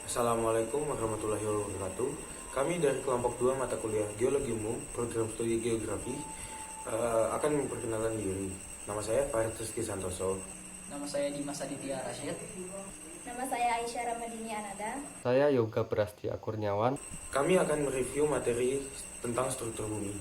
Assalamualaikum warahmatullahi wabarakatuh. Kami dari kelompok 2 mata kuliah Geologi Umum, program studi Geografi, akan memperkenalkan diri. Nama saya Farid Rizky Santoso. Nama saya Dimas Aditya Rashid. Nama saya Aisyah Ramadini Anada. Saya Yoga Prastia Kurniawan. Kami akan mereview materi tentang struktur bumi.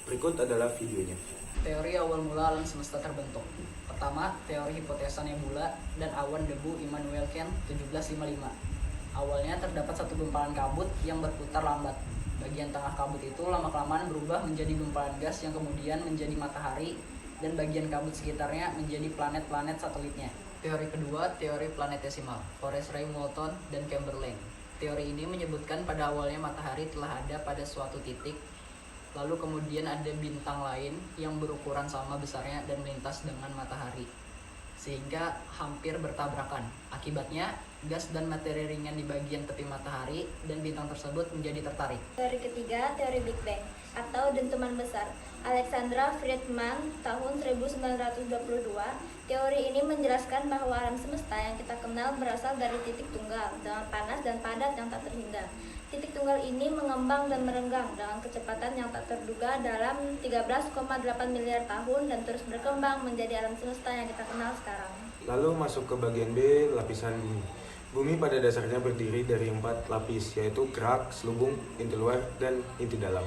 Berikut adalah videonya. Teori awal mula alam semesta terbentuk. Pertama, teori hipotesa nebula dan awan debu Immanuel Kant 1755. Awalnya terdapat satu gumpalan kabut yang berputar lambat. Bagian tengah kabut itu lama-kelamaan berubah menjadi gumpalan gas yang kemudian menjadi matahari, dan bagian kabut sekitarnya menjadi planet-planet satelitnya. Teori kedua, teori planetesimal, Forrest Ray Moulton dan Chamberlain. Teori ini menyebutkan pada awalnya matahari telah ada pada suatu titik, lalu kemudian ada bintang lain yang berukuran sama besarnya dan melintas dengan matahari, sehingga hampir bertabrakan. Akibatnya, gas dan materi ringan di bagian tepi matahari dan bintang tersebut menjadi tertarik. Teori ketiga, teori Big Bang atau dentuman besar. Alexandra Friedman tahun 1922. Teori ini menjelaskan bahwa alam semesta yang kita kenal berasal dari titik tunggal dengan panas dan padat yang tak terhingga. Titik tunggal ini mengembang dan merenggang dengan kecepatan yang tak terduga dalam 13,8 miliar tahun dan terus berkembang menjadi alam semesta yang kita kenal sekarang. Lalu masuk ke bagian B, lapisan bumi. Bumi pada dasarnya berdiri dari 4 lapis, yaitu kerak, selubung, inti luar, dan inti dalam.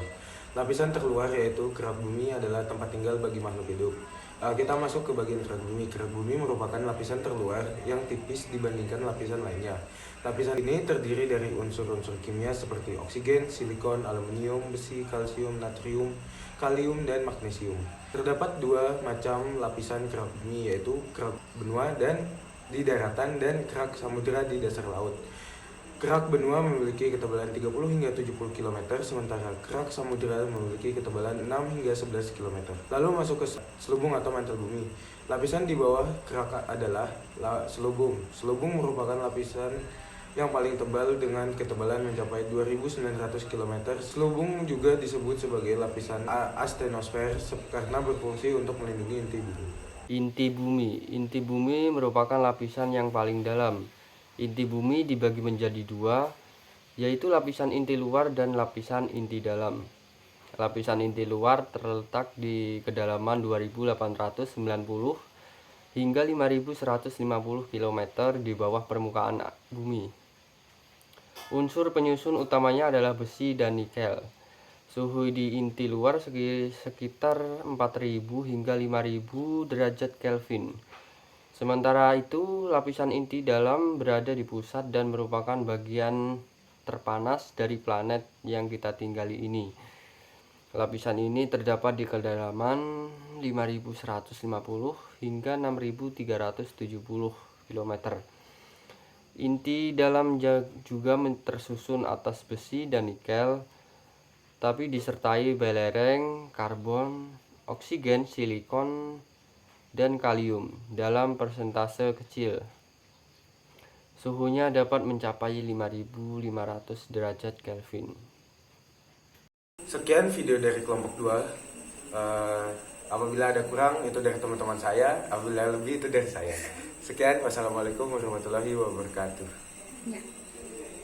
Lapisan terluar yaitu kerak bumi adalah tempat tinggal bagi makhluk hidup. Kita masuk ke bagian kerak bumi. Kerak bumi merupakan lapisan terluar yang tipis dibandingkan lapisan lainnya. Lapisan ini terdiri dari unsur-unsur kimia seperti oksigen, silikon, aluminium, besi, kalsium, natrium, kalium, dan magnesium. Terdapat 2 macam lapisan kerak bumi, yaitu kerak benua dan di daratan dan kerak samudera di dasar laut. Kerak benua memiliki ketebalan 30 hingga 70 km, sementara kerak samudera memiliki ketebalan 6 hingga 11 km. Lalu masuk ke selubung atau mantel bumi. Lapisan di bawah kerak adalah selubung. Selubung merupakan lapisan yang paling tebal dengan ketebalan mencapai 2.900 km. Selubung juga disebut sebagai lapisan astenosfer karena berfungsi untuk melindungi inti bumi. Inti bumi merupakan lapisan yang paling dalam. Inti bumi dibagi menjadi 2, yaitu lapisan inti luar dan lapisan inti dalam. Lapisan inti luar terletak di kedalaman 2.890 hingga 5.150 km di bawah permukaan bumi. Unsur penyusun utamanya adalah besi dan nikel. Suhu di inti luar sekitar 4.000 hingga 5.000 derajat Kelvin. Sementara itu, lapisan inti dalam berada di pusat dan merupakan bagian terpanas dari planet yang kita tinggali ini. Lapisan ini terdapat di kedalaman 5.150 hingga 6.370 km. Inti dalam juga tersusun atas besi dan nikel, tapi disertai belereng, karbon, oksigen, silikon, dan kalium dalam persentase kecil. Suhunya dapat mencapai 5.500 derajat Kelvin. Sekian video dari kelompok 2. Apabila ada kurang, itu dari teman-teman saya. Apabila lebih, itu dari saya. Sekian, wassalamualaikum warahmatullahi wabarakatuh. Ya.